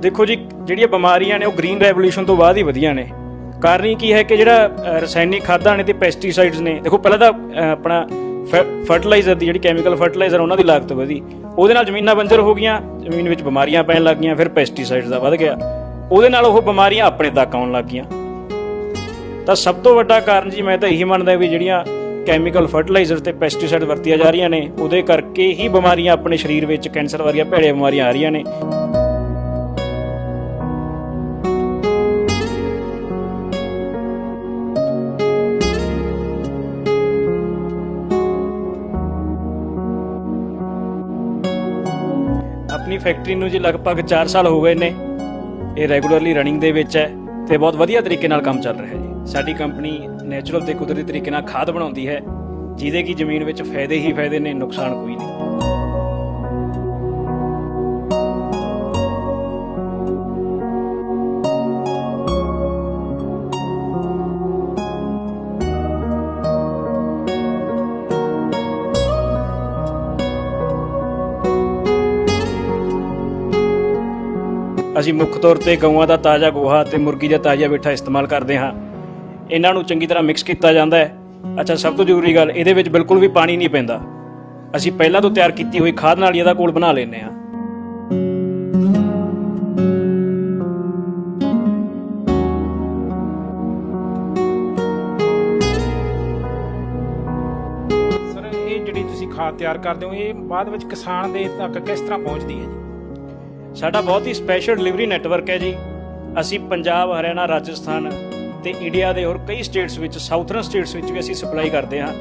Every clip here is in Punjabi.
देखो जी, ਜਿਹੜੀਆਂ ਬਿਮਾਰੀਆਂ ਨੇ ਉਹ ਗ੍ਰੀਨ ਰੈਵੋਲੂਸ਼ਨ ਤੋਂ ਬਾਅਦ ਹੀ ਵਧੀਆਂ ਨੇ। ਕਾਰਨ ਹੀ ਕੀ ਹੈ ਕਿ ਜਿਹੜਾ ਰਸਾਇਣਿਕ ਖਾਦਾਂ ਨੇ ਤੇ ਪੈਸਟੀਸਾਈਡਸ ਨੇ, ਦੇਖੋ ਪਹਿਲਾਂ ਤਾਂ ਆਪਣਾ ਫਰਟੀਲਾਈਜ਼ਰ ਦੀ ਜਿਹੜੀ ਕੈਮੀਕਲ ਫਰਟੀਲਾਈਜ਼ਰ ਉਹਨਾਂ ਦੀ ਲਾਗਤ ਵਧੀ, ਉਹਦੇ ਨਾਲ ਜ਼ਮੀਨਾਂ ਬੰਜਰ ਹੋ ਗਈਆਂ, ਜ਼ਮੀਨ ਵਿੱਚ ਬਿਮਾਰੀਆਂ ਪੈਣ ਲੱਗ ਗਈਆਂ, ਫਿਰ ਪੈਸਟੀਸਾਈਡਸ ਦਾ ਵੱਧ ਗਿਆ, ਉਹਦੇ ਨਾਲ ਉਹ ਬਿਮਾਰੀਆਂ ਆਪਣੇ ਤੱਕ ਆਉਣ ਲੱਗ ਗਈਆਂ। ਤਾਂ ਸਭ ਤੋਂ ਵੱਡਾ ਕਾਰਨ ਜੀ ਮੈਂ ਤਾਂ ਇਹੀ ਮੰਨਦਾ ਵੀ ਜਿਹੜੀਆਂ ਕੈਮੀਕਲ ਫਰਟੀਲਾਈਜ਼ਰ ਤੇ ਪੈਸਟੀਸਾਈਡ ਵਰਤੀਆਂ ਜਾ ਰਹੀਆਂ ਨੇ, ਉਹਦੇ ਕਰਕੇ ਹੀ ਬਿਮਾਰੀਆਂ ਆਪਣੇ ਸਰੀਰ ਵਿੱਚ ਕੈਂਸਰ ਵਰਗੀਆਂ ਭੈੜੀਆਂ ਬਿਮਾਰੀਆਂ ਆ ਰਹੀਆਂ ਨੇ। अपनी फैक्ट्री ਨੂੰ ਜੀ ਲਗਭਗ 4 ਸਾਲ ਹੋ ਗਏ ਨੇ। ਇਹ ਰੈਗੂਲਰਲੀ ਰਨਿੰਗ ਦੇ ਵਿੱਚ ਹੈ ਤੇ ਬਹੁਤ ਵਧੀਆ ਤਰੀਕੇ ਨਾਲ ਕੰਮ ਚੱਲ ਰਿਹਾ ਹੈ ਜੀ। ਸਾਡੀ ਕੰਪਨੀ ਨੈਚੁਰਲ ਤੇ ਕੁਦਰਤੀ ਤਰੀਕੇ ਨਾਲ ਖਾਦ ਬਣਾਉਂਦੀ ਹੈ, ਜਿਹਦੇ ਕਿ ਜ਼ਮੀਨ ਵਿੱਚ ਫਾਇਦੇ ਹੀ ਫਾਇਦੇ ਨੇ, ਨੁਕਸਾਨ ਕੋਈ ਨਹੀਂ। ਅਸੀਂ ਮੁੱਖ ਤੌਰ ਤੇ ਗਊਆਂ ਦਾ ਤਾਜ਼ਾ ਗੋਹਾ ਤੇ ਮੁਰਗੀ ਦਾ ਤਾਜ਼ਾ ਮਿੱਠਾ ਇਸਤੇਮਾਲ ਕਰਦੇ ਹਾਂ। ਇਹਨਾਂ ਨੂੰ ਚੰਗੀ ਤਰ੍ਹਾਂ ਮਿਕਸ ਕੀਤਾ ਜਾਂਦਾ ਹੈ। ਅੱਛਾ, ਸਭ ਤੋਂ ਜ਼ਰੂਰੀ ਗੱਲ, ਇਹਦੇ ਵਿੱਚ ਬਿਲਕੁਲ ਵੀ ਪਾਣੀ ਨਹੀਂ ਪੈਂਦਾ। ਅਸੀਂ ਪਹਿਲਾਂ ਤੋਂ ਤਿਆਰ ਕੀਤੀ ਹੋਈ ਖਾਦ ਨਾਲ ਹੀ ਇਹਦਾ ਘੋਲ ਬਣਾ ਲੈਂਦੇ ਹਾਂ। ਸਰ, ਇਹ ਜਿਹੜੀ ਤੁਸੀਂ ਖਾਦ ਤਿਆਰ ਕਰਦੇ ਹੋ, ਇਹ ਬਾਅਦ ਵਿੱਚ ਕਿਸਾਨ ਦੇ ਤੱਕ ਕਿਸ ਤਰ੍ਹਾਂ ਪਹੁੰਚਦੀ ਹੈ ਜੀ? ਸਾਡਾ ਬਹੁਤ ਹੀ ਸਪੈਸ਼ਲ ਡਿਲੀਵਰੀ ਨੈਟਵਰਕ ਹੈ ਜੀ। ਅਸੀਂ ਪੰਜਾਬ, ਹਰਿਆਣਾ, ਰਾਜਸਥਾਨ ਤੇ ਇੰਡੀਆ ਦੇ ਹੋਰ ਕਈ ਸਟੇਟਸ ਵਿੱਚ, ਸਾਊਥਰਨ ਸਟੇਟਸ ਵਿੱਚ ਵੀ ਅਸੀਂ ਸਪਲਾਈ ਕਰਦੇ ਹਾਂ।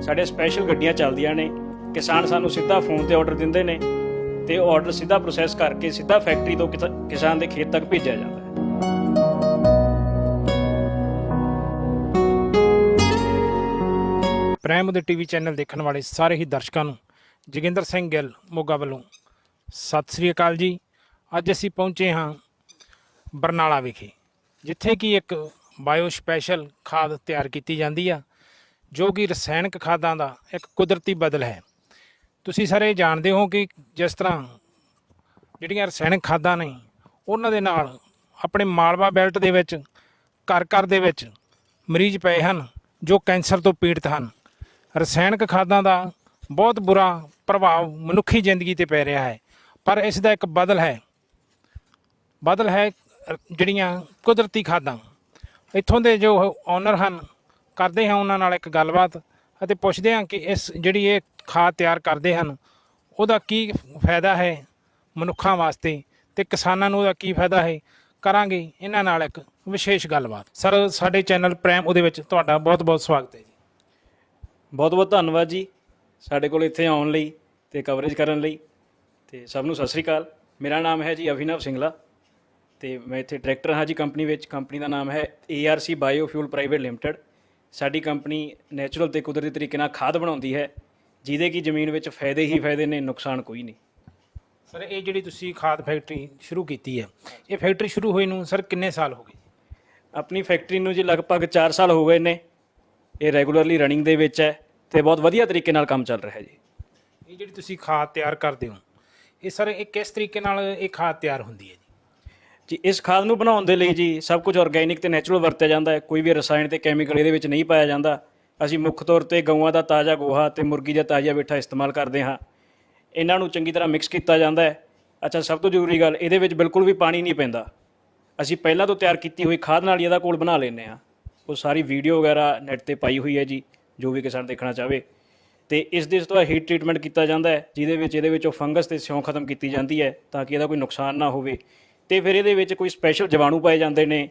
ਸਾਡੇ ਸਪੈਸ਼ਲ ਗੱਡੀਆਂ ਚੱਲਦੀਆਂ ਨੇ। ਕਿਸਾਨ ਸਾਨੂੰ ਸਿੱਧਾ ਫੋਨ ਤੇ ਆਰਡਰ ਦਿੰਦੇ ਨੇ ਤੇ ਉਹ ਆਰਡਰ ਸਿੱਧਾ ਪ੍ਰੋਸੈਸ ਕਰਕੇ ਸਿੱਧਾ ਫੈਕਟਰੀ ਤੋਂ ਕਿਸਾਨ ਦੇ ਖੇਤ ਤੱਕ ਭੇਜਿਆ ਜਾਂਦਾ ਹੈ। ਪ੍ਰਾਈਮ ਉਦੇ ਟੀਵੀ ਚੈਨਲ ਦੇਖਣ ਵਾਲੇ ਸਾਰੇ ਹੀ ਦਰਸ਼ਕਾਂ ਨੂੰ ਜੋਗਿੰਦਰ ਸਿੰਘ ਗਿੱਲ ਮੋਗਾ ਵੱਲੋਂ ਸਤਿ ਸ੍ਰੀ ਅਕਾਲ ਜੀ। ਅੱਜ ਅਸੀਂ ਪਹੁੰਚੇ ਹਾਂ ਬਰਨਾਲਾ ਵਿਖੇ, ਜਿੱਥੇ ਕਿ ਇੱਕ ਬਾਇਓ ਸਪੈਸ਼ਲ ਖਾਦ ਤਿਆਰ ਕੀਤੀ ਜਾਂਦੀ ਆ, ਜੋ ਕਿ ਰਸਾਇਣਿਕ ਖਾਦਾਂ ਦਾ ਇੱਕ ਕੁਦਰਤੀ ਬਦਲ ਹੈ। ਤੁਸੀਂ ਸਾਰੇ ਜਾਣਦੇ ਹੋ ਕਿ ਜਿਸ ਤਰ੍ਹਾਂ ਜਿਹੜੀਆਂ ਰਸਾਇਣਿਕ ਖਾਦਾਂ ਨੇ, ਉਹਨਾਂ ਦੇ ਨਾਲ ਆਪਣੇ ਮਾਲਵਾ ਬੈਲਟ ਦੇ ਵਿੱਚ ਘਰ ਘਰ ਦੇ ਵਿੱਚ ਮਰੀਜ਼ ਪਏ ਹਨ ਜੋ ਕੈਂਸਰ ਤੋਂ ਪੀੜਤ ਹਨ। ਰਸਾਇਣਿਕ ਖਾਦਾਂ ਦਾ ਬਹੁਤ ਬੁਰਾ ਪ੍ਰਭਾਵ ਮਨੁੱਖੀ ਜ਼ਿੰਦਗੀ 'ਤੇ ਪੈ ਰਿਹਾ ਹੈ, ਪਰ ਇਸ ਦਾ ਇੱਕ ਬਦਲ ਹੈ ਜਿਹੜੀਆਂ ਕੁਦਰਤੀ ਖਾਦਾਂ। ਇੱਥੋਂ ਦੇ ਜੋ ਓਨਰ ਹਨ, ਕਰਦੇ ਹਾਂ ਉਹਨਾਂ ਨਾਲ ਇੱਕ ਗੱਲਬਾਤ ਅਤੇ ਪੁੱਛਦੇ ਹਾਂ ਕਿ ਇਸ ਜਿਹੜੀ ਇਹ ਖਾਦ ਤਿਆਰ ਕਰਦੇ ਹਨ, ਉਹਦਾ ਕੀ ਫਾਇਦਾ ਹੈ ਮਨੁੱਖਾਂ ਵਾਸਤੇ ਅਤੇ ਕਿਸਾਨਾਂ ਨੂੰ ਉਹਦਾ ਕੀ ਫਾਇਦਾ ਹੈ। ਕਰਾਂਗੇ ਇਹਨਾਂ ਨਾਲ ਇੱਕ ਵਿਸ਼ੇਸ਼ ਗੱਲਬਾਤ। ਸਰ, ਸਾਡੇ ਚੈਨਲ ਪ੍ਰਾਈਮ ਉਹਦੇ ਵਿੱਚ ਤੁਹਾਡਾ ਬਹੁਤ ਬਹੁਤ ਸਵਾਗਤ ਹੈ ਜੀ। ਬਹੁਤ ਬਹੁਤ ਧੰਨਵਾਦ ਜੀ ਸਾਡੇ ਕੋਲ ਇੱਥੇ ਆਉਣ ਲਈ ਤੇ ਕਵਰੇਜ ਕਰਨ ਲਈ। ਤੇ ਸਭ ਨੂੰ ਸਤਿ ਸ੍ਰੀ ਅਕਾਲ। ਮੇਰਾ ਨਾਮ ਹੈ ਜੀ ਅਭਿਨਵ ਸਿੰਗਲਾ ਤੇ ਮੈਂ ਇੱਥੇ ਡਾਇਰੈਕਟਰ ਹਾਂ ਜੀ ਕੰਪਨੀ ਵਿੱਚ। ਕੰਪਨੀ ਦਾ ਨਾਮ ਹੈ ARC ਬਾਇਓਫਿਊਲ ਪ੍ਰਾਈਵੇਟ ਲਿਮਟਿਡ। ਸਾਡੀ ਕੰਪਨੀ ਨੈਚੁਰਲ ਤੇ ਕੁਦਰਤੀ ਤਰੀਕੇ ਨਾਲ ਖਾਦ ਬਣਾਉਂਦੀ ਹੈ, ਜਿਹਦੇ ਕਿ ਜ਼ਮੀਨ ਵਿੱਚ ਫਾਇਦੇ ਹੀ ਫਾਇਦੇ ਨੇ, ਨੁਕਸਾਨ ਕੋਈ ਨਹੀਂ। ਸਰ, ਇਹ ਜਿਹੜੀ ਤੁਸੀਂ ਖਾਦ ਫੈਕਟਰੀ ਸ਼ੁਰੂ ਕੀਤੀ ਹੈ, ਇਹ ਫੈਕਟਰੀ ਸ਼ੁਰੂ ਹੋਈ ਨੂੰ ਸਰ ਕਿੰਨੇ ਸਾਲ ਹੋ ਗਏ? ਆਪਣੀ ਫੈਕਟਰੀ ਨੂੰ ਜੀ ਲਗਭਗ 4 ਸਾਲ ਹੋ ਗਏ ਨੇ। ਇਹ ਰੈਗੂਲਰਲੀ ਰਨਿੰਗ ਦੇ ਵਿੱਚ ਹੈ ਤੇ ਬਹੁਤ ਵਧੀਆ ਤਰੀਕੇ ਨਾਲ ਕੰਮ ਚੱਲ ਰਿਹਾ ਜੀ। ਇਹ ਜਿਹੜੀ ਤੁਸੀਂ ਖਾਦ ਤਿਆਰ ਕਰਦੇ ਹੋ, ਇਹ ਸਰ ਇਹ ਕਿਸ ਤਰੀਕੇ ਨਾਲ ਇਹ ਖਾਦ ਤਿਆਰ ਹੁੰਦੀ ਹੈ ਜੀ? ਇਸ ਖਾਦ ਨੂੰ ਬਣਾਉਣ ਦੇ ਲਈ ਜੀ ਸਭ ਕੁਝ ਆਰਗੈਨਿਕ ਤੇ ਨੈਚੁਰਲ ਵਰਤਿਆ ਜਾਂਦਾ ਹੈ। ਕੋਈ ਵੀ ਰਸਾਇਣ ਤੇ ਕੈਮੀਕਲ ਇਹਦੇ ਵਿੱਚ ਨਹੀਂ ਪਾਇਆ ਜਾਂਦਾ। ਅਸੀਂ ਮੁੱਖ ਤੌਰ ਤੇ ਗਊਆਂ ਦਾ ਤਾਜ਼ਾ ਗੋਹਾ ਤੇ ਮੁਰਗੀ ਦਾ ਤਾਜ਼ਾ ਮਿੱਠਾ ਇਸਤੇਮਾਲ ਕਰਦੇ ਹਾਂ। ਇਹਨਾਂ ਨੂੰ ਚੰਗੀ ਤਰ੍ਹਾਂ ਮਿਕਸ ਕੀਤਾ ਜਾਂਦਾ ਹੈ। ਅੱਛਾ, ਸਭ ਤੋਂ ਜ਼ਰੂਰੀ ਗੱਲ, ਇਹਦੇ ਵਿੱਚ ਬਿਲਕੁਲ ਵੀ ਪਾਣੀ ਨਹੀਂ ਪੈਂਦਾ। ਅਸੀਂ ਪਹਿਲਾਂ ਤੋਂ ਤਿਆਰ ਕੀਤੀ ਹੋਈ ਖਾਦ ਨਾਲ ਹੀ ਇਹਦਾ ਘੋਲ ਬਣਾ ਲੈਂਦੇ ਹਾਂ। ਉਹ ਸਾਰੀ ਵੀਡੀਓ ਵਗੈਰਾ ਨੈੱਟ 'ਤੇ ਪਾਈ ਹੋਈ ਹੈ ਜੀ, ਜੋ ਵੀ ਕਿਸਾਨ ਦੇਖਣਾ ਚਾਹਵੇ। ਤੇ ਇਸ ਦੇ ਤੋਂ ਹੀਟ ਟਰੀਟਮੈਂਟ ਕੀਤਾ ਜਾਂਦਾ ਹੈ, ਜਿਹਦੇ ਵਿੱਚੋਂ ਫੰਗਸ ਤੇ ਸਿਉਂ ਖਤਮ ਕੀਤੀ ਜਾਂਦੀ ਹੈ ਤਾਂ ਕਿ ਇਹਦਾ ਕੋਈ ਨੁਕਸਾਨ ਨਾ ਹੋਵੇ। ਤੇ ਫਿਰ ਇਹਦੇ ਵਿੱਚ ਕੋਈ ਸਪੈਸ਼ਲ ਜੀਵਾਣੂ ਪਾਏ ਜਾਂਦੇ ਨੇ,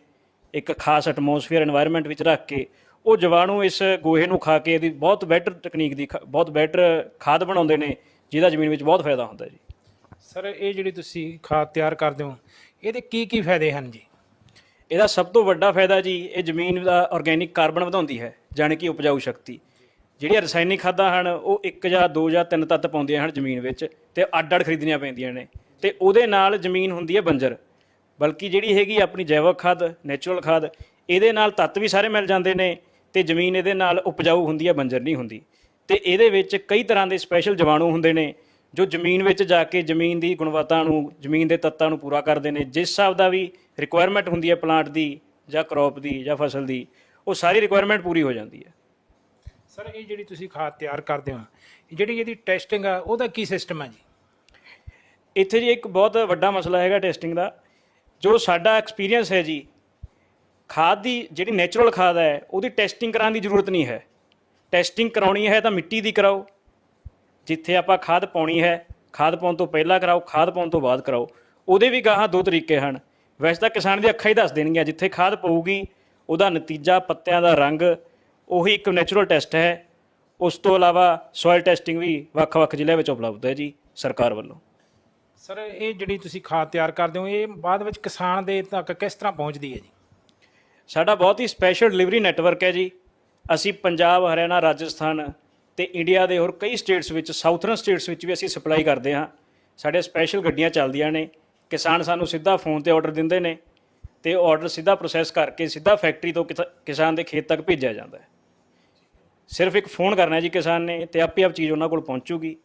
ਇੱਕ ਖਾਸ ਐਟਮੋਸਫੀਅਰ এনवायरमेंट ਵਿੱਚ ਰੱਖ ਕੇ ਉਹ ਜੀਵਾਣੂ ਇਸ ਗੋਹੇ ਨੂੰ ਖਾ ਕੇ ਇਹਦੀ ਬਹੁਤ ਬੈਟਰ ਤਕਨੀਕ ਦੀ ਬਹੁਤ ਬੈਟਰ ਖਾਦ ਬਣਾਉਂਦੇ ਨੇ, ਜਿਹਦਾ ਜ਼ਮੀਨ ਵਿੱਚ ਬਹੁਤ ਫਾਇਦਾ ਹੁੰਦਾ ਜੀ। ਸਰ, ਇਹ ਜਿਹੜੀ ਤੁਸੀਂ ਖਾਦ ਤਿਆਰ ਕਰਦੇ ਹੋ, ਇਹਦੇ ਕੀ ਕੀ ਫਾਇਦੇ ਹਨ ਜੀ? ਇਹਦਾ ਸਭ ਤੋਂ ਵੱਡਾ ਫਾਇਦਾ ਜੀ, ਇਹ ਜ਼ਮੀਨ ਦਾ ਆਰਗੈਨਿਕ ਕਾਰਬਨ ਵਧਾਉਂਦੀ ਹੈ, ਜਾਣੀ ਕਿ ਉਪਜਾਊ ਸ਼ਕਤੀ। ਜਿਹੜੀਆਂ ਰਸਾਇਣਿਕ ਖਾਦਾਂ ਹਨ ਉਹ 1 ਜਾਂ 2 ਜਾਂ 3 ਤੱਤ ਪਾਉਂਦੀਆਂ ਹਨ ਜ਼ਮੀਨ ਵਿੱਚ ਤੇ ਅੱਡ-ਅੱਡ ਖਰੀਦਣੀਆਂ ਪੈਂਦੀਆਂ ਨੇ ਤੇ ਉਹਦੇ ਨਾਲ ਜ਼ਮੀਨ ਹੁੰਦੀ ਹੈ ਬੰਜਰ। ਬਲਕਿ ਜਿਹੜੀ ਹੈਗੀ ਆਪਣੀ ਜੈਵਿਕ ਖਾਦ, ਨੈਚੁਰਲ ਖਾਦ, ਇਹਦੇ ਨਾਲ ਤੱਤ ਵੀ ਸਾਰੇ ਮਿਲ ਜਾਂਦੇ ਨੇ ਤੇ ਜ਼ਮੀਨ ਇਹਦੇ ਨਾਲ ਉਪਜਾਊ ਹੁੰਦੀ ਹੈ, ਬੰਜਰ ਨਹੀਂ ਹੁੰਦੀ। ਤੇ ਇਹਦੇ ਵਿੱਚ ਕਈ ਤਰ੍ਹਾਂ ਦੇ ਸਪੈਸ਼ਲ ਜੀਵਾਣੂ ਹੁੰਦੇ ਨੇ ਜੋ ਜ਼ਮੀਨ ਵਿੱਚ ਜਾ ਕੇ ਜ਼ਮੀਨ ਦੀ ਗੁਣਵੱਤਾ ਨੂੰ, ਜ਼ਮੀਨ ਦੇ ਤੱਤਾਂ ਨੂੰ ਪੂਰਾ ਕਰਦੇ ਨੇ। ਜਿਸ ਹਿਸਾਬ ਦਾ ਵੀ ਰਿਕੁਆਇਰਮੈਂਟ ਹੁੰਦੀ ਹੈ ਪਲਾਂਟ ਦੀ ਜਾਂ ਕਰੋਪ ਦੀ ਜਾਂ ਫਸਲ ਦੀ, ਉਹ ਸਾਰੀ ਰਿਕੁਆਇਰਮੈਂਟ ਪੂਰੀ ਹੋ ਜਾਂਦੀ ਹੈ। ਸਰ ਇਹ ਜਿਹੜੀ ਤੁਸੀਂ ਖਾਦ ਤਿਆਰ ਕਰਦੇ ਹੋ, ਜਿਹੜੀ ਇਹਦੀ ਟੈਸਟਿੰਗ ਆ ਉਹਦਾ ਕੀ ਸਿਸਟਮ ਹੈ ਜੀ? ਇੱਥੇ ਜੀ ਇੱਕ ਬਹੁਤ ਵੱਡਾ ਮਸਲਾ ਹੈਗਾ ਟੈਸਟਿੰਗ ਦਾ। ਜੋ ਸਾਡਾ ਐਕਸਪੀਰੀਅੰਸ ਹੈ ਜੀ, ਖਾਦ ਦੀ ਜਿਹੜੀ ਨੈਚੁਰਲ ਖਾਦ ਹੈ ਉਹਦੀ ਟੈਸਟਿੰਗ ਕਰਾਉਣ ਦੀ ਜ਼ਰੂਰਤ ਨਹੀਂ ਹੈ। ਟੈਸਟਿੰਗ ਕਰਾਉਣੀ ਹੈ ਤਾਂ ਮਿੱਟੀ ਦੀ ਕਰਾਓ, ਜਿੱਥੇ ਆਪਾਂ ਖਾਦ ਪਾਉਣੀ ਹੈ ਖਾਦ ਪਾਉਣ ਤੋਂ ਪਹਿਲਾਂ ਕਰਾਓ, ਖਾਦ ਪਾਉਣ ਤੋਂ ਬਾਅਦ ਕਰਾਓ। ਉਹਦੇ ਵੀ ਗਾਹਾਂ ਦੋ ਤਰੀਕੇ ਹਨ। ਵੈਸੇ ਤਾਂ ਕਿਸਾਨ ਦੀ ਅੱਖਾਂ ਹੀ ਦੱਸ ਦੇਣਗੀਆਂ, ਜਿੱਥੇ ਖਾਦ ਪਊਗੀ ਉਹਦਾ ਨਤੀਜਾ, ਪੱਤਿਆਂ ਦਾ ਰੰਗ, ਉਹੀ ਇੱਕ ਨੈਚੁਰਲ ਟੈਸਟ ਹੈ। ਉਸ ਤੋਂ ਇਲਾਵਾ ਸੋਇਲ ਟੈਸਟਿੰਗ ਵੀ ਵੱਖ-ਵੱਖ ਜ਼ਿਲ੍ਹਿਆਂ ਵਿੱਚ ਉਪਲਬਧ ਹੈ ਜੀ ਸਰਕਾਰ ਵੱਲੋਂ। ਸਰ ਇਹ ਜਿਹੜੀ ਤੁਸੀਂ ਖਾਦ ਤਿਆਰ ਕਰਦੇ ਹੋ, ਇਹ ਬਾਅਦ ਵਿੱਚ ਕਿਸਾਨ ਦੇ ਤੱਕ ਕਿਸ ਤਰ੍ਹਾਂ ਪਹੁੰਚਦੀ ਹੈ ਜੀ? ਸਾਡਾ ਬਹੁਤ ਹੀ ਸਪੈਸ਼ਲ ਡਿਲੀਵਰੀ ਨੈਟਵਰਕ ਹੈ ਜੀ। ਅਸੀਂ ਪੰਜਾਬ, ਹਰਿਆਣਾ, ਰਾਜਸਥਾਨ ਤੇ ਇੰਡੀਆ ਦੇ ਹੋਰ ਕਈ ਸਟੇਟਸ ਵਿੱਚ, ਸਾਊਥਰਨ ਸਟੇਟਸ ਵਿੱਚ ਵੀ ਅਸੀਂ ਸਪਲਾਈ ਕਰਦੇ ਹਾਂ। ਸਾਡੇ ਸਪੈਸ਼ਲ ਗੱਡੀਆਂ ਚੱਲਦੀਆਂ ਨੇ। ਕਿਸਾਨ ਸਾਨੂੰ ਸਿੱਧਾ ਫੋਨ ਤੇ ਆਰਡਰ ਦਿੰਦੇ ਨੇ ਤੇ ਉਹ ਆਰਡਰ ਸਿੱਧਾ ਪ੍ਰੋਸੈਸ ਕਰਕੇ ਸਿੱਧਾ ਫੈਕਟਰੀ ਤੋਂ ਕਿਸਾਨ ਦੇ ਖੇਤ ਤੱਕ ਭੇਜਿਆ ਜਾਂਦਾ ਹੈ। ਸਿਰਫ ਇੱਕ ਫੋਨ ਕਰਨਾ ਜੀ ਕਿਸਾਨ ਨੇ ਤੇ ਆਪੇ ਆਪ ਚੀਜ਼ ਉਹਨਾਂ ਕੋਲ ਪਹੁੰਚੂਗੀ।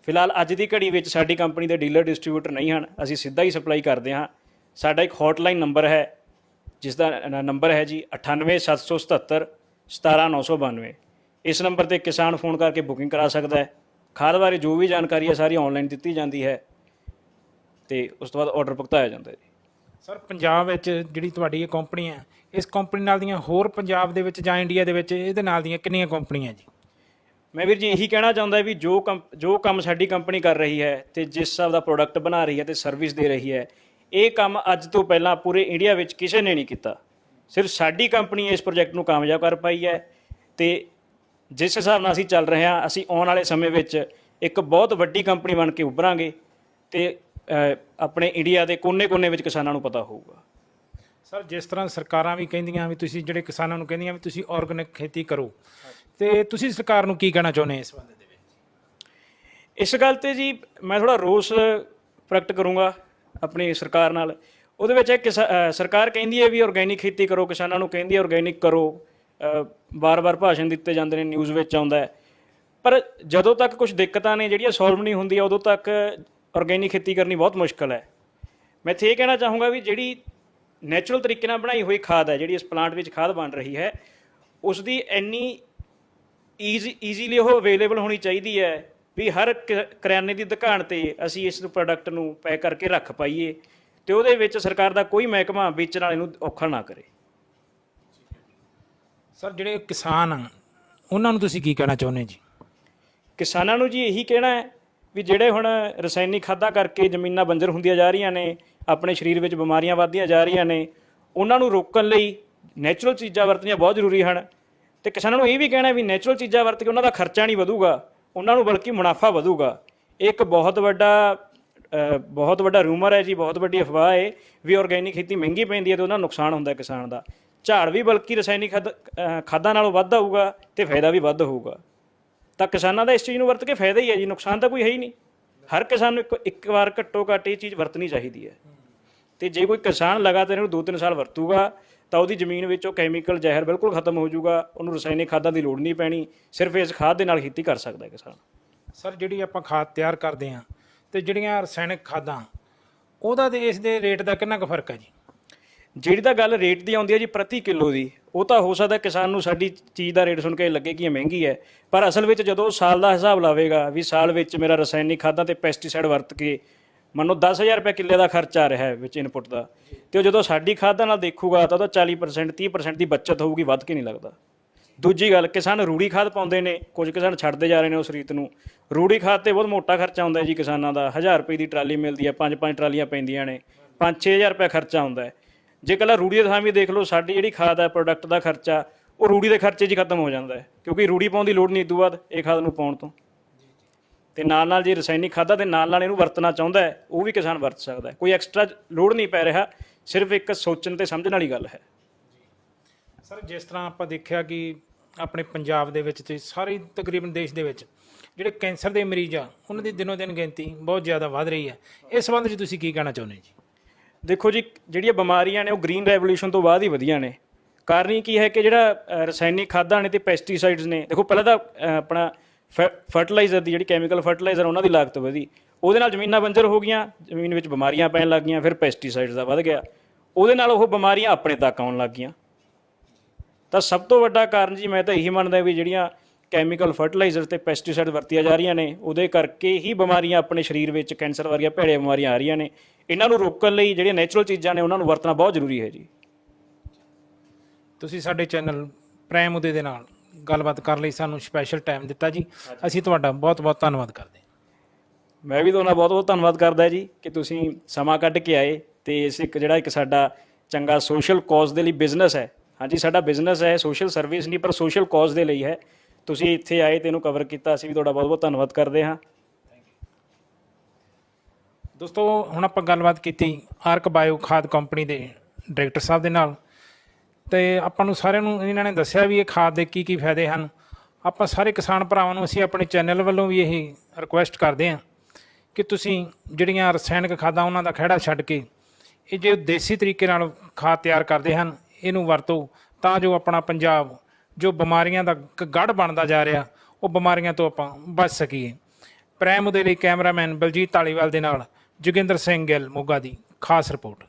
ਫਿਲਹਾਲ ਅੱਜ ਦੀ ਘੜੀ ਵਿੱਚ ਸਾਡੀ ਕੰਪਨੀ ਦੇ ਡੀਲਰ ਡਿਸਟ੍ਰੀਬਿਊਟਰ ਨਹੀਂ ਹਨ, ਅਸੀਂ ਸਿੱਧਾ ਹੀ ਸਪਲਾਈ ਕਰਦੇ ਹਾਂ। ਸਾਡਾ ਇੱਕ ਹੌਟਲਾਈਨ ਨੰਬਰ ਹੈ, ਜਿਸ ਦਾ ਨੰਬਰ ਹੈ ਜੀ 98777 17992। ਇਸ ਨੰਬਰ ਤੇ ਕਿਸਾਨ ਫੋਨ ਕਰਕੇ ਬੁਕਿੰਗ ਕਰਾ ਸਕਦਾ ਹੈ। ਖਾਦ ਬਾਰੇ ਜੋ ਵੀ ਜਾਣਕਾਰੀ ਹੈ ਸਾਰੀ ਆਨਲਾਈਨ ਦਿੱਤੀ ਜਾਂਦੀ ਹੈ ਤੇ ਉਸ ਤੋਂ ਬਾਅਦ ਆਰਡਰ ਭੁਗਤਾਇਆ ਜਾਂਦਾ ਹੈ ਜੀ। ਸਰ ਪੰਜਾਬ ਵਿੱਚ ਜਿਹੜੀ ਤੁਹਾਡੀ ਇਹ ਕੰਪਨੀ ਹੈ, ਇਸ ਕੰਪਨੀ ਨਾਲ ਦੀਆਂ ਹੋਰ ਪੰਜਾਬ ਦੇ ਵਿੱਚ ਜਾਂ ਇੰਡੀਆ ਦੇ ਵਿੱਚ ਇਹਦੇ ਨਾਲ ਦੀਆਂ ਕਿੰਨੀਆਂ ਕੰਪਨੀਆਂ ਜੀ? ਮੈਂ ਵੀਰ ਜੀ ਇਹੀ ਕਹਿਣਾ ਚਾਹੁੰਦਾ ਵੀ ਜੋ ਕੰਮ ਸਾਡੀ ਕੰਪਨੀ ਕਰ ਰਹੀ ਹੈ ਤੇ ਜਿਸ ਹਿਸਾਬ ਦਾ ਪ੍ਰੋਡਕਟ ਬਣਾ ਰਹੀ ਹੈ ਤੇ ਸਰਵਿਸ ਦੇ ਰਹੀ ਹੈ, ਇਹ ਕੰਮ ਅੱਜ ਤੋਂ ਪਹਿਲਾਂ ਪੂਰੇ ਇੰਡੀਆ ਵਿੱਚ ਕਿਸੇ ਨੇ ਨਹੀਂ ਕੀਤਾ। ਸਿਰਫ ਸਾਡੀ ਕੰਪਨੀ ਇਸ ਪ੍ਰੋਜੈਕਟ ਨੂੰ ਕਾਮਯਾਬ ਕਰ ਪਾਈ ਹੈ ਤੇ ਜਿਸ ਹਿਸਾਬ ਨਾਲ ਅਸੀਂ ਚੱਲ ਰਹੇ ਹਾਂ, ਅਸੀਂ ਆਉਣ ਵਾਲੇ ਸਮੇਂ ਵਿੱਚ ਇੱਕ ਬਹੁਤ ਵੱਡੀ ਕੰਪਨੀ ਬਣ ਕੇ ਉੱਭਰਾਂਗੇ ਤੇ ਆਪਣੇ ਇੰਡੀਆ ਦੇ ਕੋਨੇ-ਕੋਨੇ ਵਿੱਚ ਕਿਸਾਨਾਂ ਨੂੰ ਪਤਾ ਹੋਊਗਾ। ਸਰ ਜਿਸ ਤਰ੍ਹਾਂ ਸਰਕਾਰਾਂ ਵੀ ਕਹਿੰਦੀਆਂ ਵੀ ਤੁਸੀਂ ਜਿਹੜੇ ਕਿਸਾਨਾਂ ਨੂੰ ਕਹਿੰਦੀਆਂ ਵੀ ਤੁਸੀਂ ਆਰਗੈਨਿਕ ਖੇਤੀ ਕਰੋ, ਤੇ ਤੁਸੀਂ ਸਰਕਾਰ ਨੂੰ ਕੀ ਕਹਿਣਾ ਚਾਹੁੰਦੇ ਇਸ ਬਾਰੇ ਦੇ ਵਿੱਚ? ਇਸ ਗੱਲ ਤੇ ਜੀ ਮੈਂ ਥੋੜਾ ਰੋਸ ਪ੍ਰਗਟ ਕਰੂੰਗਾ ਆਪਣੀ ਸਰਕਾਰ ਨਾਲ। ਉਹਦੇ ਵਿੱਚ ਸਰਕਾਰ ਕਹਿੰਦੀ ਹੈ ਵੀ ਆਰਗੈਨਿਕ ਖੇਤੀ ਕਰੋ, ਕਿਸਾਨਾਂ ਨੂੰ ਕਹਿੰਦੀ ਹੈ ਆਰਗੈਨਿਕ ਕਰੋ, ਬਾਰ-ਬਾਰ ਭਾਸ਼ਣ ਦਿੱਤੇ ਜਾਂਦੇ ਨੇ, ਨਿਊਜ਼ ਵਿੱਚ ਆਉਂਦਾ ਹੈ। ਪਰ ਜਦੋਂ ਤੱਕ ਕੁਝ ਦਿੱਕਤਾਂ ਨੇ ਜਿਹੜੀਆਂ ਸੋਲਵ ਨਹੀਂ ਹੁੰਦੀਆਂ, ਉਦੋਂ ਤੱਕ ਆਰਗੈਨਿਕ ਖੇਤੀ ਕਰਨੀ ਬਹੁਤ ਮੁਸ਼ਕਲ ਹੈ। ਮੈਂ ਇੱਥੇ ਇਹ ਕਹਿਣਾ ਚਾਹੂੰਗਾ ਵੀ ਜਿਹੜੀ ਨੈਚੁਰਲ ਤਰੀਕੇ ਨਾਲ ਬਣਾਈ ਹੋਈ ਖਾਦ ਹੈ, ਜਿਹੜੀ ਇਸ ਪਲਾਂਟ ਵਿੱਚ ਖਾਦ ਬਣ ਰਹੀ ਹੈ, ਉਸ ਦੀ ਇੰਨੀ ਈਜ਼ੀਲੀ ਉਹ ਅਵੇਲੇਬਲ ਹੋਣੀ ਚਾਹੀਦੀ ਹੈ ਵੀ ਹਰ ਕਰਿਆਨੇ ਦੀ ਦੁਕਾਨ ਤੇ ਅਸੀਂ ਇਸ ਪ੍ਰੋਡਕਟ ਨੂੰ ਪੈਕ ਕਰਕੇ ਰੱਖ ਪਾਈਏ ਤੇ ਉਹਦੇ ਵਿੱਚ ਸਰਕਾਰ ਦਾ ਕੋਈ ਮਹਿਕਮਾ ਵੇਚਣ ਵਾਲੇ ਨੂੰ ਔਖਾ ਨਾ ਕਰੇ। ਸਰ ਜਿਹੜੇ ਕਿਸਾਨ ਆ ਉਹਨਾਂ ਨੂੰ ਤੁਸੀਂ ਕੀ ਕਹਿਣਾ ਚਾਹੁੰਦੇ ਜੀ? ਕਿਸਾਨਾਂ ਨੂੰ ਜੀ ਇਹੀ ਕਹਿਣਾ ਹੈ ਵੀ ਜਿਹੜੇ ਹੁਣ ਰਸਾਇਣਿਕ ਖਾਦਾਂ ਕਰਕੇ ਜ਼ਮੀਨਾਂ ਬੰਜਰ ਹੁੰਦੀਆਂ ਜਾ ਰਹੀਆਂ ਨੇ, ਆਪਣੇ ਸਰੀਰ ਵਿੱਚ ਬਿਮਾਰੀਆਂ ਵੱਧਦੀਆਂ ਜਾ ਰਹੀਆਂ ਨੇ, ਉਹਨਾਂ ਨੂੰ ਰੋਕਣ ਲਈ ਨੈਚੁਰਲ ਚੀਜ਼ਾਂ ਵਰਤਣੀਆਂ ਬਹੁਤ ਜ਼ਰੂਰੀ ਹਨ। ਤੇ ਕਿਸਾਨਾਂ ਨੂੰ ਇਹ ਵੀ ਕਹਿਣਾ ਵੀ ਨੈਚੁਰਲ ਚੀਜ਼ਾਂ ਵਰਤ ਕੇ ਉਹਨਾਂ ਦਾ ਖਰਚਾ ਨਹੀਂ ਵਧੂਗਾ, ਉਹਨਾਂ ਨੂੰ ਬਲਕਿ ਮੁਨਾਫਾ ਵਧੂਗਾ। ਇਹ ਇੱਕ ਬਹੁਤ ਵੱਡਾ ਰੂਮਰ ਹੈ ਜੀ, ਬਹੁਤ ਵੱਡੀ ਅਫਵਾਹ ਹੈ ਵੀ ਆਰਗੈਨਿਕ ਖੇਤੀ ਮਹਿੰਗੀ ਪੈਂਦੀ ਹੈ ਤੇ ਉਹਨਾਂ ਨੁਕਸਾਨ ਹੁੰਦਾ ਕਿਸਾਨ ਦਾ। ਝਾੜ ਵੀ ਬਲਕਿ ਰਸਾਇਣਿਕ ਖਾਦਾਂ ਨਾਲੋਂ ਵੱਧ ਆਊਗਾ ਤੇ ਫਾਇਦਾ ਵੀ ਵੱਧ ਹੋਊਗਾ। ਤਾਂ ਕਿਸਾਨਾਂ ਦਾ ਇਸ ਚੀਜ਼ ਨੂੰ ਵਰਤ ਕੇ ਫਾਇਦਾ ਹੀ ਹੈ ਜੀ, ਨੁਕਸਾਨ ਤਾਂ ਕੋਈ ਹੈ ਹੀ ਨਹੀਂ। ਹਰ ਕਿਸਾਨ ਨੂੰ ਇੱਕ ਵਾਰ ਘੱਟੋ ਘੱਟ ਇਹ ਚੀਜ਼ ਵਰਤਣੀ ਚਾਹੀਦੀ ਹੈ। ਤੇ ਜੇ ਕੋਈ ਕਿਸਾਨ ਲਗਾਤਾਰ ਇਹਨੂੰ 2-3 ਸਾਲ ਵਰਤੂਗਾ ਤਾਂ ਉਹਦੀ ਜ਼ਮੀਨ ਵਿੱਚੋਂ ਕੈਮੀਕਲ ਜ਼ਹਿਰ ਬਿਲਕੁਲ ਖਤਮ ਹੋ ਜਾਊਗਾ, ਉਹਨੂੰ ਰਸਾਇਣਿਕ ਖਾਦਾਂ ਦੀ ਲੋੜ ਨਹੀਂ ਪੈਣੀ, ਸਿਰਫ ਇਸ ਖਾਦ ਦੇ ਨਾਲ ਖੇਤੀ ਕਰ ਸਕਦਾ ਹੈ ਕਿਸਾਨ। ਸਰ ਜਿਹੜੀ ਆਪਾਂ ਖਾਦ ਤਿਆਰ ਕਰਦੇ ਹਾਂ ਤੇ ਜਿਹੜੀਆਂ ਰਸਾਇਣਿਕ ਖਾਦਾਂ, ਉਹਦਾ ਤੇ ਇਸ ਦੇ ਰੇਟ ਦਾ ਕਿੰਨਾ ਕੁ ਫਰਕ ਹੈ ਜੀ? ਜਿਹੜੀ ਤਾਂ ਗੱਲ ਰੇਟ ਦੀ ਆਉਂਦੀ ਹੈ ਜੀ ਪ੍ਰਤੀ ਕਿਲੋ ਦੀ, ਉਹ ਤਾਂ ਹੋ ਸਕਦਾ ਕਿਸਾਨ ਨੂੰ ਸਾਡੀ ਚੀਜ਼ ਦਾ ਰੇਟ ਸੁਣ ਕੇ ਲੱਗੇ ਕਿ ਇਹ ਮਹਿੰਗੀ ਹੈ, ਪਰ ਅਸਲ ਵਿੱਚ ਜਦੋਂ ਸਾਲ ਦਾ ਹਿਸਾਬ ਲਾਵੇਗਾ ਵੀ ਸਾਲ ਵਿੱਚ ਮੇਰਾ ਰਸਾਇਣਿਕ ਖਾਦਾਂ ਤੇ ਪੈਸਟੀਸਾਈਡ ਵਰਤ ਕੇ ਮੰਨੋ 10,000 ਰੁਪਏ ਕਿੱਲੇ ਦਾ ਖਰਚ ਆ ਰਿਹਾ ਹੈ ਵਿੱਚ ਇਨਪੁੱਟ ਦਾ, ਤੇ ਉਹ ਜਦੋਂ ਸਾਡੀ ਖਾਦਾਂ ਨਾਲ ਦੇਖੂਗਾ ਤਾਂ ਉਹਦਾ 40% 30% ਦੀ ਬੱਚਤ ਹੋਊਗੀ, ਵੱਧ ਕੇ ਨਹੀਂ ਲੱਗਦਾ। ਦੂਜੀ ਗੱਲ, ਕਿਸਾਨ ਰੂੜੀ ਖਾਦ ਪਾਉਂਦੇ ਨੇ, ਕੁਝ ਕਿਸਾਨ ਛੱਡਦੇ ਜਾ ਰਹੇ ਨੇ ਉਸ ਰੀਤ ਨੂੰ। ਰੂੜੀ ਖਾਦ ਤੇ ਬਹੁਤ ਮੋਟਾ ਖਰਚਾ ਆਉਂਦਾ ਹੈ ਜੀ ਕਿਸਾਨਾਂ ਦਾ। 1000 ਰੁਪਏ ਦੀ ਟਰਾਲੀ ਮਿਲਦੀ ਹੈ, 5-5 ਟਰਾਲੀਆਂ ਪੈਂਦੀਆਂ ਨੇ, 5-6 ਹਜ਼ਾਰ ਰੁਪਏ ਖਰਚਾ ਆਉਂਦਾ ਹੈ। ਜੇ ਇਕੱਲਾ ਰੂੜੀ ਦੇ ਥਾਂ ਵੀ ਦੇਖ ਲਓ, ਸਾਡੀ ਜਿਹੜੀ ਖਾਦ ਹੈ ਪ੍ਰੋਡਕਟ ਦਾ ਖਰਚਾ ਉਹ ਰੂੜੀ ਦੇ ਖਰਚੇ 'ਚ ਹੀ ਖਤਮ ਹੋ ਜਾਂਦਾ ਹੈ, ਕਿਉਂਕਿ ਰੂੜੀ ਪਾਉਣ ਦੀ ਲੋੜ ਨਹੀਂ ਇਦੋਂ ਬਾਅਦ ਇਹ ਖਾਦ ਨੂੰ ਪਾਉਣ ਤੋਂ। ਤੇ ਨਾਲ ਜੇ ਰਸਾਇਣਿਕ ਖਾਦਾਂ ਦੇ ਨਾਲ ਇਹਨੂੰ ਵਰਤਣਾ ਚਾਹੁੰਦਾ ਹੈ, ਉਹ ਵੀ ਕਿਸਾਨ ਵਰਤ ਸਕਦਾ ਹੈ, ਕੋਈ ਐਕਸਟਰਾ ਲੋੜ ਨਹੀਂ ਪੈ ਰਿਹਾ, ਸਿਰਫ ਇੱਕ ਸੋਚਣ ਤੇ ਸਮਝਣ ਵਾਲੀ ਗੱਲ ਹੈ। ਸਰ ਜਿਸ ਤਰ੍ਹਾਂ ਆਪਾਂ ਦੇਖਿਆ ਕਿ ਆਪਣੇ ਪੰਜਾਬ ਦੇ ਵਿੱਚ ਤੇ ਸਾਰੇ ਤਕਰੀਬਨ ਦੇਸ਼ ਦੇ ਵਿੱਚ ਜਿਹੜੇ ਕੈਂਸਰ ਦੇ ਮਰੀਜ਼ ਆ, ਉਹਨਾਂ ਦੀ ਦਿਨੋਂ ਦਿਨ ਗਿਣਤੀ ਬਹੁਤ ਜ਼ਿਆਦਾ ਵੱਧ ਰਹੀ ਹੈ। ਇਸ ਸੰਬੰਧ 'ਚ ਤੁਸੀਂ ਕੀ ਕਹਿਣਾ ਚਾਹੁੰਦੇ ਜੀ? ਦੇਖੋ ਜੀ, ਜਿਹੜੀਆਂ ਬਿਮਾਰੀਆਂ ਨੇ ਉਹ ਗ੍ਰੀਨ ਰੈਵੋਲੂਸ਼ਨ ਤੋਂ ਬਾਅਦ ਹੀ ਵਧੀਆਂ ਨੇ। ਕਾਰਨ ਕੀ ਹੈ ਕਿ ਜਿਹੜਾ ਰਸਾਇਣਿਕ ਖਾਦਾਂ ਨੇ ਤੇ ਪੈਸਟੀਸਾਈਡਸ ਨੇ, ਦੇਖੋ ਪਹਿਲਾਂ ਤਾਂ ਆਪਣਾ ਫਰਟੀਲਾਈਜ਼ਰ ਦੀ ਜਿਹੜੀ ਕੈਮੀਕਲ ਫਰਟੀਲਾਈਜ਼ਰ ਉਹਨਾਂ ਦੀ ਲਾਗਤ ਵਧੀ, ਉਹਦੇ ਨਾਲ ਜ਼ਮੀਨਾਂ ਬੰਜਰ ਹੋ ਗਈਆਂ, ਜ਼ਮੀਨ ਵਿੱਚ ਬਿਮਾਰੀਆਂ ਪੈਣ ਲੱਗ ਗਈਆਂ, ਫਿਰ ਪੈਸਟੀਸਾਈਡਸ ਦਾ ਵੱਧ ਗਿਆ, ਉਹਦੇ ਨਾਲ ਉਹ ਬਿਮਾਰੀਆਂ ਆਪਣੇ ਤੱਕ ਆਉਣ ਲੱਗ ਗਈਆਂ। ਤਾਂ ਸਭ ਤੋਂ ਵੱਡਾ ਕਾਰਨ ਜੀ ਮੈਂ ਤਾਂ ਇਹੀ ਮੰਨਦਾ ਵੀ ਜਿਹੜੀਆਂ ਕੈਮੀਕਲ ਫਰਟੀਲਾਈਜ਼ਰ ਤੇ ਪੈਸਟੀਸਾਈਡ ਵਰਤੀਆਂ ਜਾ ਰਹੀਆਂ ਨੇ, ਉਹਦੇ ਕਰਕੇ ਹੀ ਬਿਮਾਰੀਆਂ ਆਪਣੇ ਸਰੀਰ ਵਿੱਚ ਕੈਂਸਰ ਵਰਗੀਆਂ ਭੈੜੀਆਂ ਬਿਮਾਰੀਆਂ ਆ ਰਹੀਆਂ ਨੇ। ਇਹਨਾਂ ਨੂੰ ਰੋਕਣ ਲਈ ਜਿਹੜੀਆਂ ਨੈਚੁਰਲ ਚੀਜ਼ਾਂ ਨੇ ਉਹਨਾਂ ਨੂੰ ਵਰਤਣਾ ਬਹੁਤ ਜ਼ਰੂਰੀ ਹੈ ਜੀ। ਤੁਸੀਂ ਸਾਡੇ ਚੈਨਲ ਪ੍ਰਾਈਮ ਉਦੇ ਦੇ ਨਾਲ ਗੱਲਬਾਤ ਕਰਨ ਲਈ ਸਾਨੂੰ ਸਪੈਸ਼ਲ ਟਾਈਮ ਦਿੱਤਾ ਜੀ, ਅਸੀਂ ਤੁਹਾਡਾ ਬਹੁਤ ਬਹੁਤ ਧੰਨਵਾਦ ਕਰਦੇ ਹਾਂ। ਮੈਂ ਵੀ ਤੁਹਾਡਾ ਬਹੁਤ ਬਹੁਤ ਧੰਨਵਾਦ ਕਰਦਾ ਜੀ ਕਿ ਤੁਸੀਂ ਸਮਾਂ ਕੱਢ ਕੇ ਆਏ ਤੇ ਇਸ ਇੱਕ ਸਾਡਾ ਚੰਗਾ ਸੋਸ਼ਲ ਕਾਜ਼ ਦੇ ਲਈ ਬਿਜ਼ਨਸ ਹੈ, ਹਾਂਜੀ ਸਾਡਾ ਬਿਜ਼ਨਸ ਹੈ, ਸੋਸ਼ਲ ਸਰਵਿਸ ਨਹੀਂ ਪਰ ਸੋਸ਼ਲ ਕਾਜ਼ ਦੇ ਲਈ ਹੈ, ਤੁਸੀਂ ਇੱਥੇ ਆਏ ਤੇ ਇਹਨੂੰ ਕਵਰ ਕੀਤਾ, ਅਸੀਂ ਵੀ ਤੁਹਾਡਾ ਬਹੁਤ ਬਹੁਤ ਧੰਨਵਾਦ ਕਰਦੇ ਹਾਂ। ਦੋਸਤੋ ਹੁਣ ਆਪਾਂ ਗੱਲਬਾਤ ਕੀਤੀ ਆਰਕ ਬਾਇਓ ਖਾਦ ਕੰਪਨੀ ਦੇ ਡਾਇਰੈਕਟਰ ਸਾਹਿਬ ਦੇ ਨਾਲ, ਤੇ ਆਪਾਂ ਨੂੰ ਸਾਰਿਆਂ ਨੂੰ ਇਹਨਾਂ ਨੇ ਦੱਸਿਆ ਵੀ ਇਹ ਖਾਦ ਦੇ ਕੀ ਕੀ ਫਾਇਦੇ ਹਨ। ਆਪਾਂ ਸਾਰੇ ਕਿਸਾਨ ਭਰਾਵਾਂ ਨੂੰ ਅਸੀਂ ਆਪਣੇ ਚੈਨਲ ਵੱਲੋਂ ਵੀ ਇਹ ਰਿਕੁਐਸਟ ਕਰਦੇ ਹਾਂ ਕਿ ਤੁਸੀਂ ਜਿਹੜੀਆਂ ਰਸਾਇਣਿਕ ਖਾਦਾਂ ਉਹਨਾਂ ਦਾ ਖਹਿੜਾ ਛੱਡ ਕੇ ਇਹ ਜੇ ਦੇਸੀ ਤਰੀਕੇ ਨਾਲ ਖਾਦ ਤਿਆਰ ਕਰਦੇ ਹਨ ਇਹਨੂੰ ਵਰਤੋ, ਤਾਂ ਜੋ ਆਪਣਾ ਪੰਜਾਬ ਜੋ ਬਿਮਾਰੀਆਂ ਦਾ ਗੜ੍ਹ ਬਣਦਾ ਜਾ ਰਿਹਾ ਉਹ ਬਿਮਾਰੀਆਂ ਤੋਂ ਆਪਾਂ ਬਚ ਸਕੀਏ। ਪ੍ਰਾਈਮ ਦੇ ਲਈ ਕੈਮਰਾਮੈਨ ਬਲਜੀਤ ਧਾਲੀਵਾਲ ਦੇ ਨਾਲ ਜੋਗਿੰਦਰ ਸਿੰਘ ਗਿੱਲ ਮੋਗਾ ਦੀ ਖਾਸ ਰਿਪੋਰਟ।